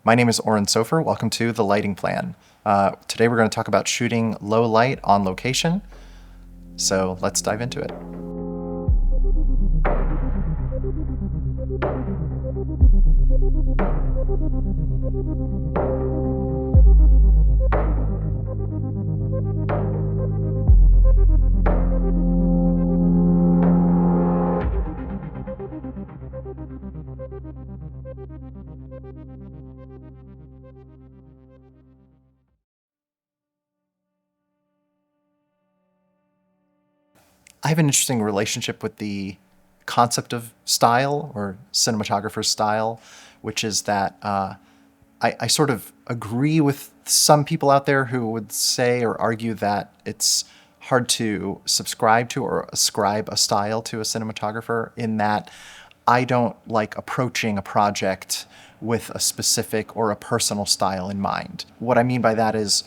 My name is Oren Soffer. Welcome to The Lighting Plan. Today we're going to talk about shooting low light on location. So let's dive into it. I have an interesting relationship with the concept of style or cinematographer's style, which is that I sort of agree with some people out there who would say or argue that it's hard to subscribe to or ascribe a style to a cinematographer, in that I don't like approaching a project with a specific or a personal style in mind. What I mean by that is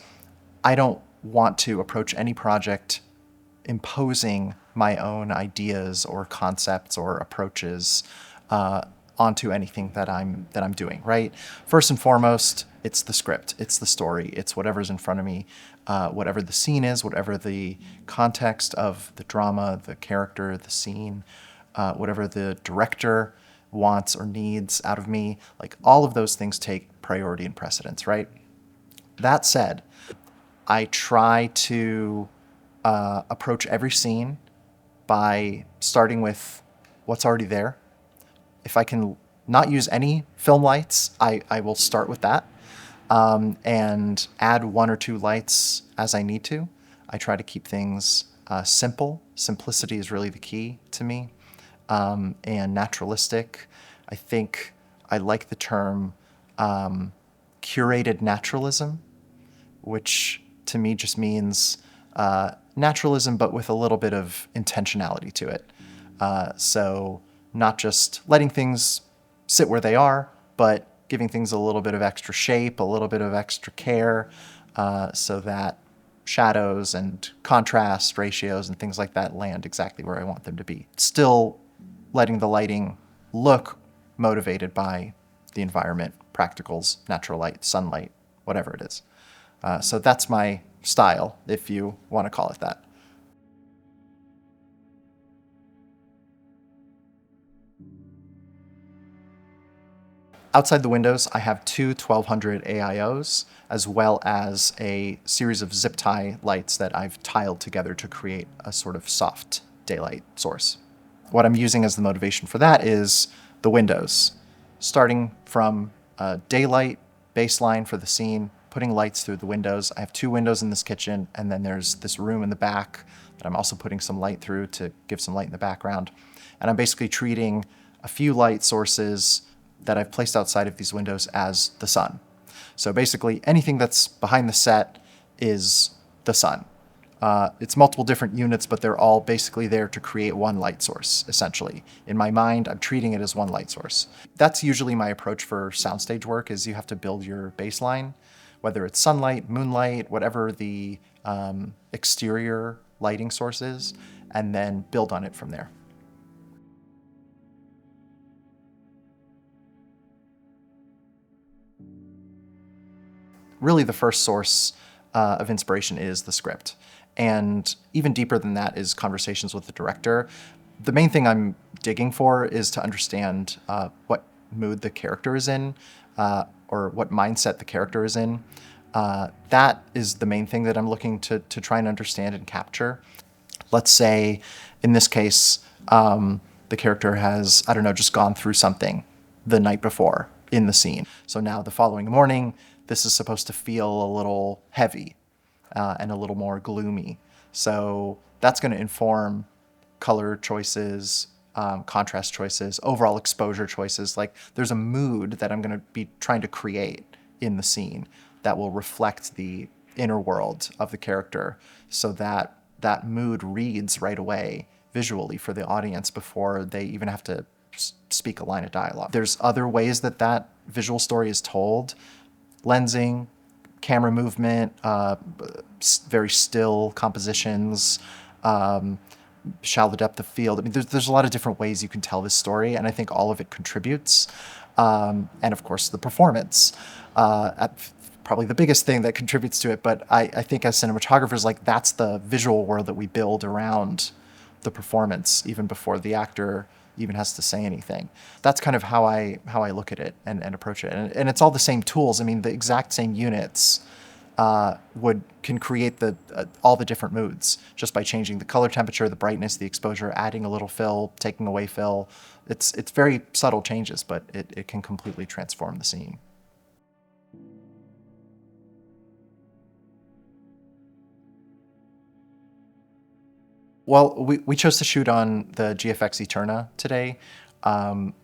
I don't want to approach any project imposing my own ideas or concepts or approaches onto anything that I'm doing, right? First and foremost, it's the script, it's the story, it's whatever's in front of me, whatever the scene is, whatever the context of the drama, the character, the scene, whatever the director wants or needs out of me, like all of those things take priority and precedence, right? That said, I try to approach every scene by starting with what's already there. If I can not use any film lights, I will start with that and add one or two lights as I need to. I try to keep things simple. Simplicity is really the key to me, and naturalistic. I think I like the term curated naturalism, which to me just means naturalism, but with a little bit of intentionality to it. So not just letting things sit where they are, but giving things a little bit of extra shape, a little bit of extra care, so that shadows and contrast ratios and things like that land exactly where I want them to be. Still letting the lighting look motivated by the environment, practicals, natural light, sunlight, whatever it is. So that's my style, if you want to call it that. Outside the windows, I have two 1200 AIOs, as well as a series of zip tie lights that I've tiled together to create a sort of soft daylight source. What I'm using as the motivation for that is the windows. Starting from a daylight baseline for the scene, putting lights through the windows. I have two windows in this kitchen, and then there's this room in the back that I'm also putting some light through to give some light in the background. And I'm basically treating a few light sources that I've placed outside of these windows as the sun. So basically anything that's behind the set is the sun. It's multiple different units, but they're all basically there to create one light source, essentially. In my mind, I'm treating it as one light source. That's usually my approach for soundstage work, is you have to build your baseline, whether it's sunlight, moonlight, whatever the exterior lighting source is, and then build on it from there. Really, the first source of inspiration is the script. And even deeper than that is conversations with the director. The main thing I'm digging for is to understand what mood the character is in, or what mindset the character is in. That is the main thing that I'm looking to try and understand and capture. Let's say, in this case, the character has, I don't know, just gone through something the night before in the scene. So now the following morning, this is supposed to feel a little heavy and a little more gloomy. So that's going to inform color choices, contrast choices, overall exposure choices. Like, there's a mood that I'm going to be trying to create in the scene that will reflect the inner world of the character, so that that mood reads right away visually for the audience before they even have to speak a line of dialogue. There's other ways that that visual story is told. Lensing, camera movement, very still compositions, shallow depth of field. I mean, there's a lot of different ways you can tell this story, and I think all of it contributes. And of course, the performance. Probably the biggest thing that contributes to it. But I think as cinematographers, like that's the visual world that we build around the performance, even before the actor even has to say anything. That's kind of how I look at it and approach it. And it's all the same tools. I mean, the exact same units can create all the different moods just by changing the color temperature, the brightness, the exposure, adding a little fill, taking away fill. It's very subtle changes, but it can completely transform the scene. Well, we chose to shoot on the GFX Eterna today,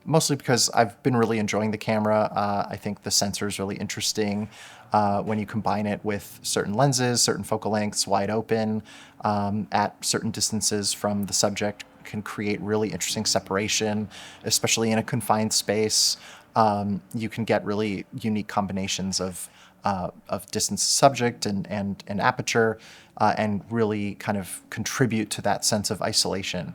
mostly because I've been really enjoying the camera. I think the sensor is really interesting when you combine it with certain lenses, certain focal lengths, wide open, at certain distances from the subject can create really interesting separation, especially in a confined space. You can get really unique combinations of distance to subject and aperture, and really kind of contribute to that sense of isolation.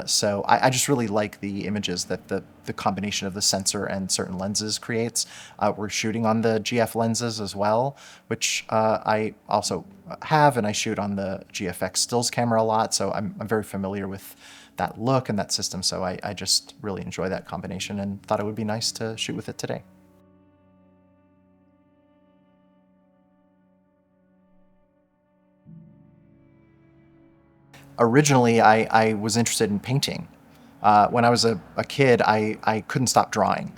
So I just really like the images that the combination of the sensor and certain lenses creates. We're shooting on the GF lenses as well, which I also have, and I shoot on the GFX stills camera a lot, so I'm very familiar with that look and that system, so I just really enjoy that combination and thought it would be nice to shoot with it today. Originally, I was interested in painting. When I was a kid, I couldn't stop drawing.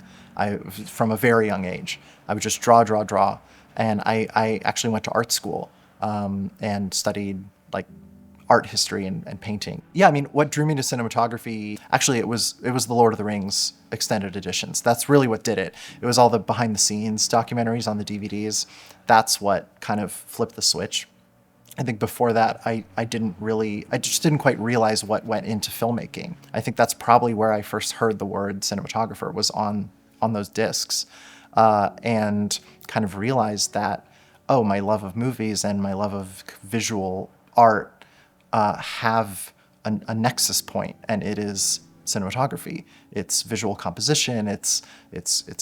From a very young age. I would just draw, draw, draw. And I actually went to art school and studied like art history and painting. Yeah, I mean, what drew me to cinematography, actually it was the Lord of the Rings extended editions. That's really what did it. It was all the behind the scenes documentaries on the DVDs. That's what kind of flipped the switch. I think before that, I just didn't quite realize what went into filmmaking. I think that's probably where I first heard the word cinematographer, was on those discs, and kind of realized that, oh, my love of movies and my love of visual art have a nexus point, and it is cinematography. It's visual composition, it's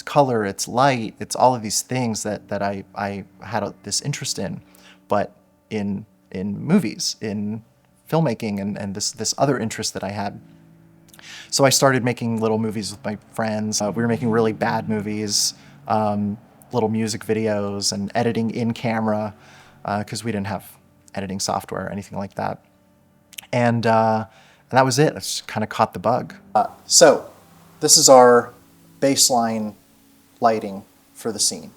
color, it's light, it's all of these things that I had this interest in, but in movies, in filmmaking, and this other interest that I had. So I started making little movies with my friends. We were making really bad movies, little music videos, and editing in camera, because we didn't have editing software or anything like that. And that was it. I just kind of caught the bug. So this is our baseline lighting for the scene.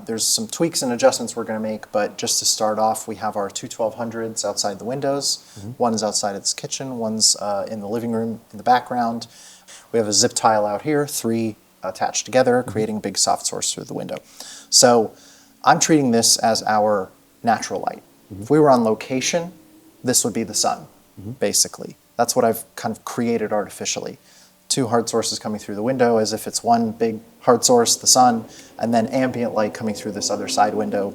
There's some tweaks and adjustments we're going to make, but just to start off, we have our two 1200s outside the windows. One is outside its kitchen, one's in the living room in the background. We have a zip tile out here, 3 attached together, creating a big soft source through the window. So I'm treating this as our natural light. If we were on location, this would be the sun, basically. That's what I've kind of created artificially. 2 hard sources coming through the window as if it's one big hard source, the sun, and then ambient light coming through this other side window,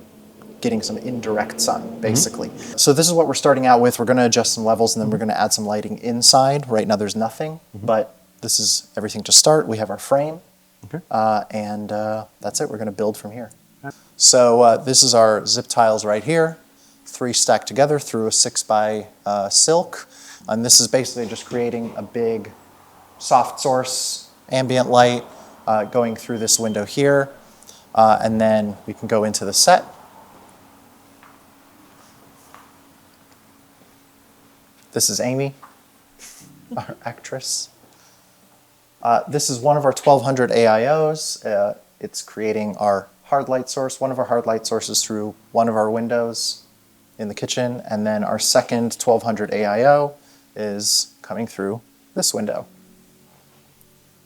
getting some indirect sun, basically. So this is what we're starting out with. We're going to adjust some levels, and then we're going to add some lighting inside. Right now there's nothing, but this is everything to start. We have our frame, and that's it. We're going to build from here. So this is our zip tiles right here, 3 stacked together through a 6x silk, and this is basically just creating a big soft source, ambient light going through this window here, and then we can go into the set. This is Amy, our actress. This is one of our 1200 AIOs. It's creating our hard light source, one of our hard light sources through one of our windows in the kitchen, and then our second 1200 AIO is coming through this window.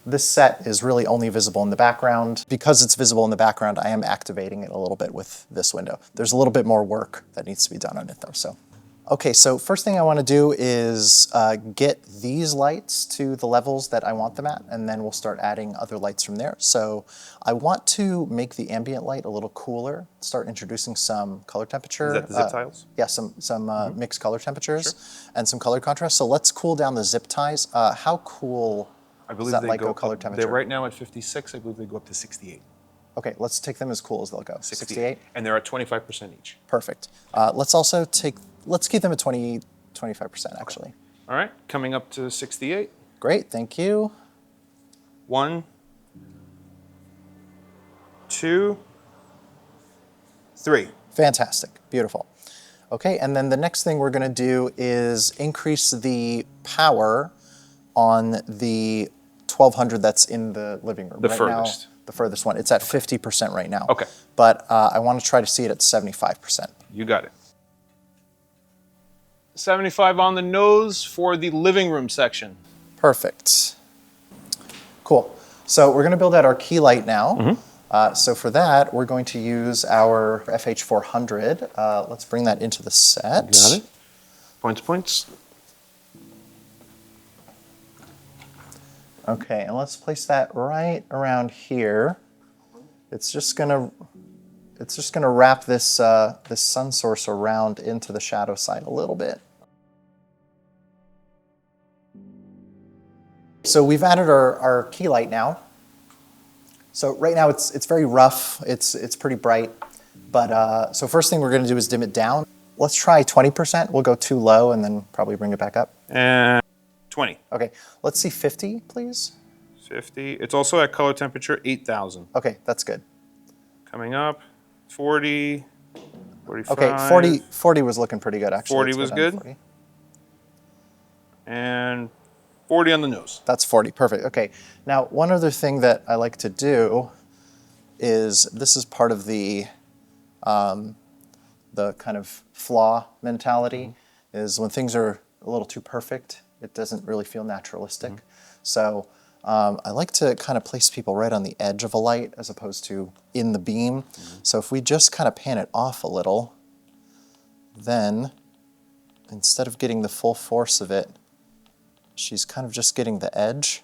This set is really only visible in the background. Because it's visible in the background, I am activating it a little bit with this window. There's a little bit more work that needs to be done on it though. So, okay, so first thing I want to do is get these lights to the levels that I want them at, and then we'll start adding other lights from there. So I want to make the ambient light a little cooler, start introducing some color temperature. Is that the zip tiles? Yeah, some mixed color temperatures and some color contrast. So let's cool down the zip ties. How cool I believe does that they light go go color up, temperature? they're right now at 56. I believe they go up to 68. Okay, let's take them as cool as they'll go. 68? And they're at 25% each. Perfect. Let's keep them at 25% actually. Okay. All right, coming up to 68. Great, thank you. 1, 2, 3. Fantastic, beautiful. Okay, and then the next thing we're gonna do is increase the power on the 1200 that's in the living room. The right furthest. Now, the furthest one. It's at 50% right now. Okay. But I want to try to see it at 75%. You got it. 75 on the nose for the living room section. Perfect. Cool. So we're going to build out our key light now. So for that, we're going to use our FH400. Let's bring that into the set. Got it. Points. Okay, and let's place that right around here. It's just gonna wrap this this sun source around into the shadow side a little bit. So we've added our key light now. So right now it's very rough. It's pretty bright, but so first thing we're gonna do is dim it down. Let's try 20%. We'll go too low and then probably bring it back up. And 20. Okay, let's see 50, please. 50. It's also at color temperature 8,000. Okay, that's good. Coming up, 40, 45. Okay, 40 was looking pretty good actually. 40 was good. 40. And 40 on the nose. That's 40, perfect. Okay, now one other thing that I like to do is, this is part of the kind of flaw mentality, is when things are a little too perfect, it doesn't really feel naturalistic. So I like to kind of place people right on the edge of a light as opposed to in the beam. So if we just kind of pan it off a little, then instead of getting the full force of it, she's kind of just getting the edge.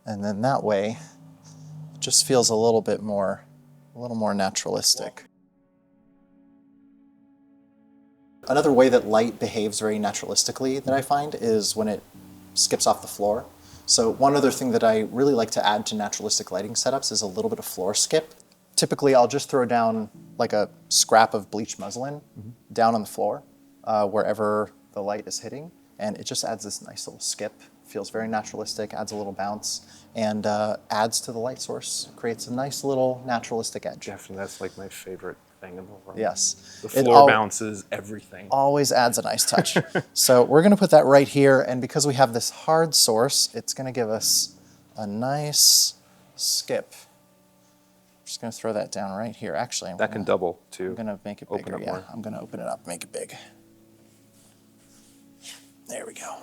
And then that way, it just feels a little more naturalistic. Another way that light behaves very naturalistically that I find is when it skips off the floor. So one other thing that I really like to add to naturalistic lighting setups is a little bit of floor skip. Typically I'll just throw down like a scrap of bleached muslin down on the floor wherever the light is hitting, and it just adds this nice little skip. Feels very naturalistic, adds a little bounce, and adds to the light source, creates a nice little naturalistic edge. Definitely, that's like my favorite thing in the world. Yes. The floor bounces everything. Always adds a nice touch. So we're gonna put that right here, and because we have this hard source, it's gonna give us a nice skip. I'm just gonna throw that down right here. Actually, that can double too. I'm gonna make it bigger, yeah. I'm gonna open it up, make it big. There we go.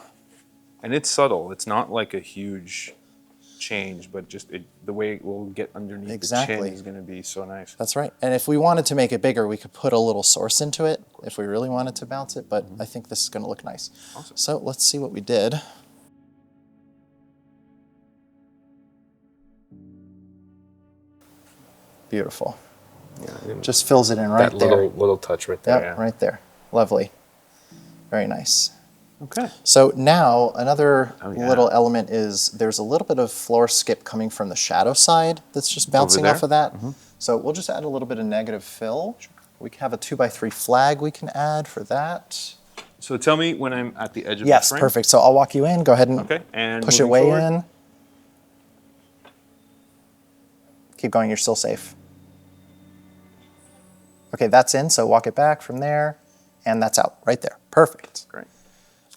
And it's subtle. It's not like a huge change, but just the way it will get underneath the chin is going to be so nice. That's right. And if we wanted to make it bigger, we could put a little source into it if we really wanted to bounce it, but I think this is going to look nice. Awesome. So let's see what we did. Beautiful. Yeah, just fills it in right there. That little touch right there. Yep, right there. Lovely. Very nice. Okay. So now another little element is there's a little bit of floor skip coming from the shadow side that's just bouncing off of that. So we'll just add a little bit of negative fill. We can have a 2x3 flag we can add for that. So tell me when I'm at the edge of the frame. Yes, perfect. So I'll walk you in. Go ahead and push it way in. Keep going, you're still safe. Okay, that's in, so walk it back from there, and that's out right there. Perfect. Great.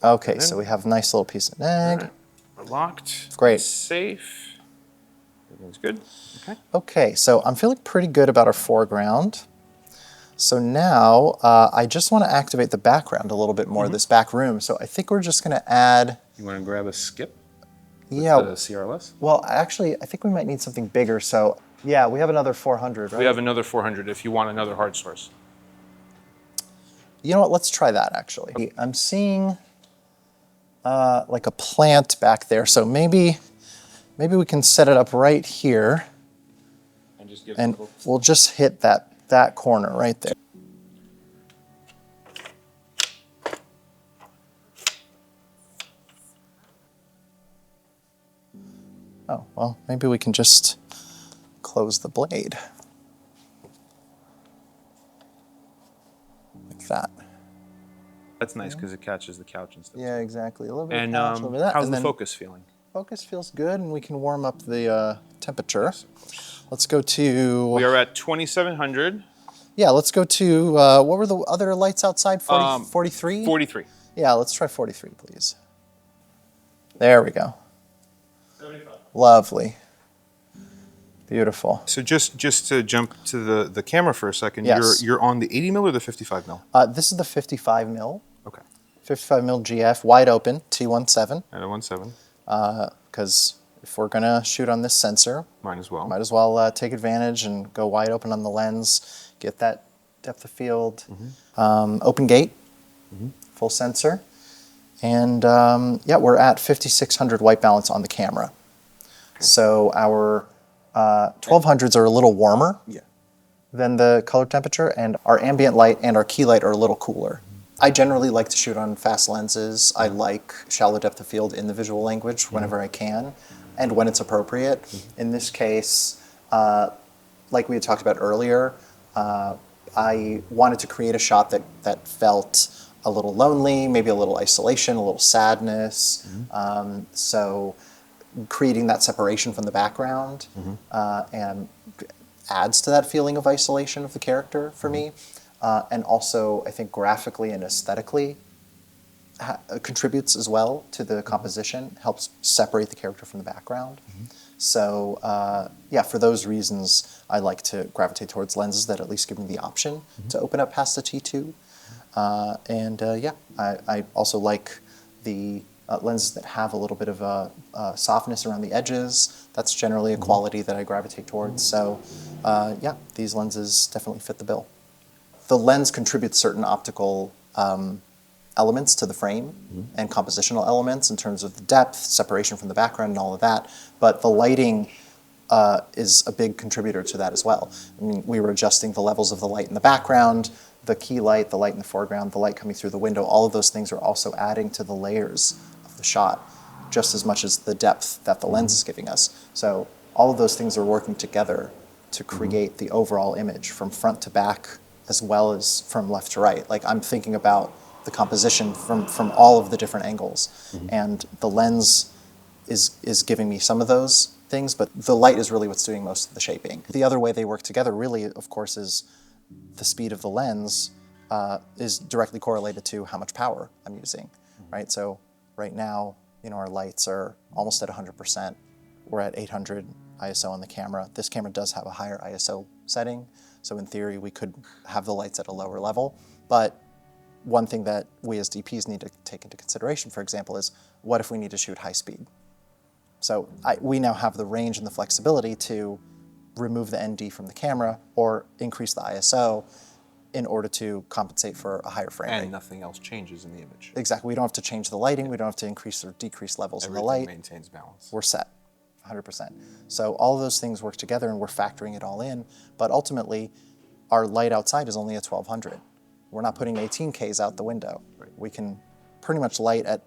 Okay, so we have a nice little piece of neg. Right. We're locked. Great. Safe. Everything's good. Okay. Okay, so I'm feeling pretty good about our foreground. So now I just want to activate the background a little bit more, this back room. So I think we're just going to add... You want to grab a skip? Yeah. The CRLS? Well, actually, I think we might need something bigger. So yeah, we have another 400, right? We have another 400 if you want another hard source. You know what? Let's try that, actually. I'm seeing like a plant back there. So maybe we can set it up right here. And just give and we'll just hit that corner right there. Oh, well, maybe we can just close the blade. Like that. That's nice because it catches the couch and stuff. Yeah, exactly. A little bit And of couch, a little bit of that. how's and the then focus feeling? Focus feels good, and we can warm up the temperature. Yes, of course. Let's go to... We are at 2700. Yeah, let's go to... what were the other lights outside? 43? 43. Yeah, let's try 43, please. There we go. 75. Lovely. Beautiful. So just to jump to the camera for a second, Yes. you're on the 80 mil or the 55 mil? This is the 55 mil. Okay. 55 mil GF, wide open, T17. At a 1.7. Because if we're gonna shoot on this sensor, Might as well. might as well take advantage and go wide open on the lens, get that depth of field. Open gate, full sensor. And yeah, we're at 5600 white balance on the camera. So our 1200s are a little warmer than the color temperature, and our ambient light and our key light are a little cooler. I generally like to shoot on fast lenses. I like shallow depth of field in the visual language whenever I can, and when it's appropriate. In this case, like we had talked about earlier, I wanted to create a shot that felt a little lonely, maybe a little isolation, a little sadness. So creating that separation from the background and adds to that feeling of isolation of the character for me. And also, I think graphically and aesthetically contributes as well to the composition, helps separate the character from the background. So yeah, for those reasons, I like to gravitate towards lenses that at least give me the option to open up past the T2. And yeah, I also like the lenses that have a little bit of softness around the edges. That's generally a quality that I gravitate towards. So yeah, these lenses definitely fit the bill. The lens contributes certain optical elements to the frame and compositional elements in terms of the depth, separation from the background, and all of that. But the lighting is a big contributor to that as well. I mean, we were adjusting the levels of the light in the background, the key light, the light in the foreground, the light coming through the window. All of those things are also adding to the layers of the shot, just as much as the depth that the lens is giving us. So all of those things are working together to create the overall image from front to back, as well as from left to right. Like, I'm thinking about the composition from all of the different angles. And the lens is giving me some of those things, but the light is really what's doing most of the shaping. The other way they work together really, of course, is the speed of the lens is directly correlated to how much power I'm using, right? So right now, you know, our lights are almost at 100%. We're at 800 ISO on the camera. This camera does have a higher ISO setting, so in theory, we could have the lights at a lower level. But one thing that we as DPs need to take into consideration, for example, is what if we need to shoot high speed? So we now have the range and the flexibility to remove the ND from the camera or increase the ISO in order to compensate for a higher frame rate. And nothing else changes in the image. Exactly. We don't have to change the lighting. We don't have to increase or decrease levels in the light. Everything maintains balance. We're set, 100%. So all of those things work together, and we're factoring it all in. But ultimately, our light outside is only at 1200. We're not putting 18Ks out the window. Right. We can pretty much light at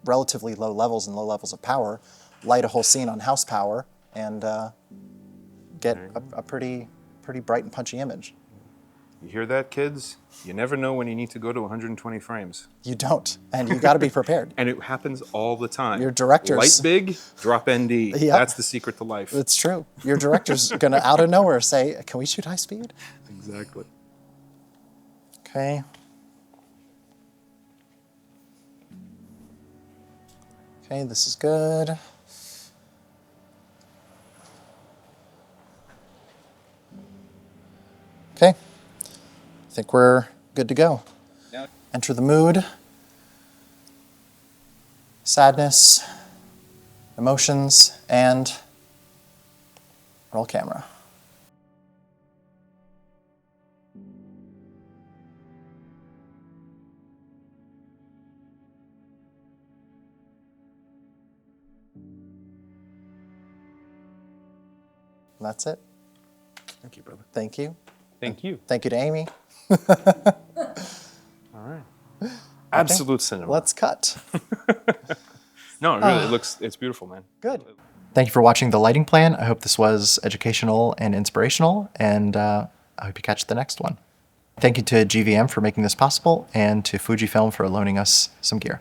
relatively low levels and low levels of power, light a whole scene on house power, and get a pretty bright and punchy image. You hear that, kids? You never know when you need to go to 120 frames. You don't, and you got to be prepared. And it happens all the time. Your directors... Light big, drop ND. Yep. That's the secret to life. It's true. Your director's going to, out of nowhere, say, can we shoot high speed? Exactly. Okay. Okay, this is good. Okay. I think we're good to go. Now, Enter the mood. Sadness, emotions, and roll camera. And that's it. Thank you, brother. Thank you. Thank you. Thank you to Amy. All right. Absolute cinema. Let's cut. No, really, it's beautiful, man. Good. Thank you for watching The Lighting Plan. I hope this was educational and inspirational, and I hope you catch the next one. Thank you to GVM for making this possible, and to Fujifilm for loaning us some gear.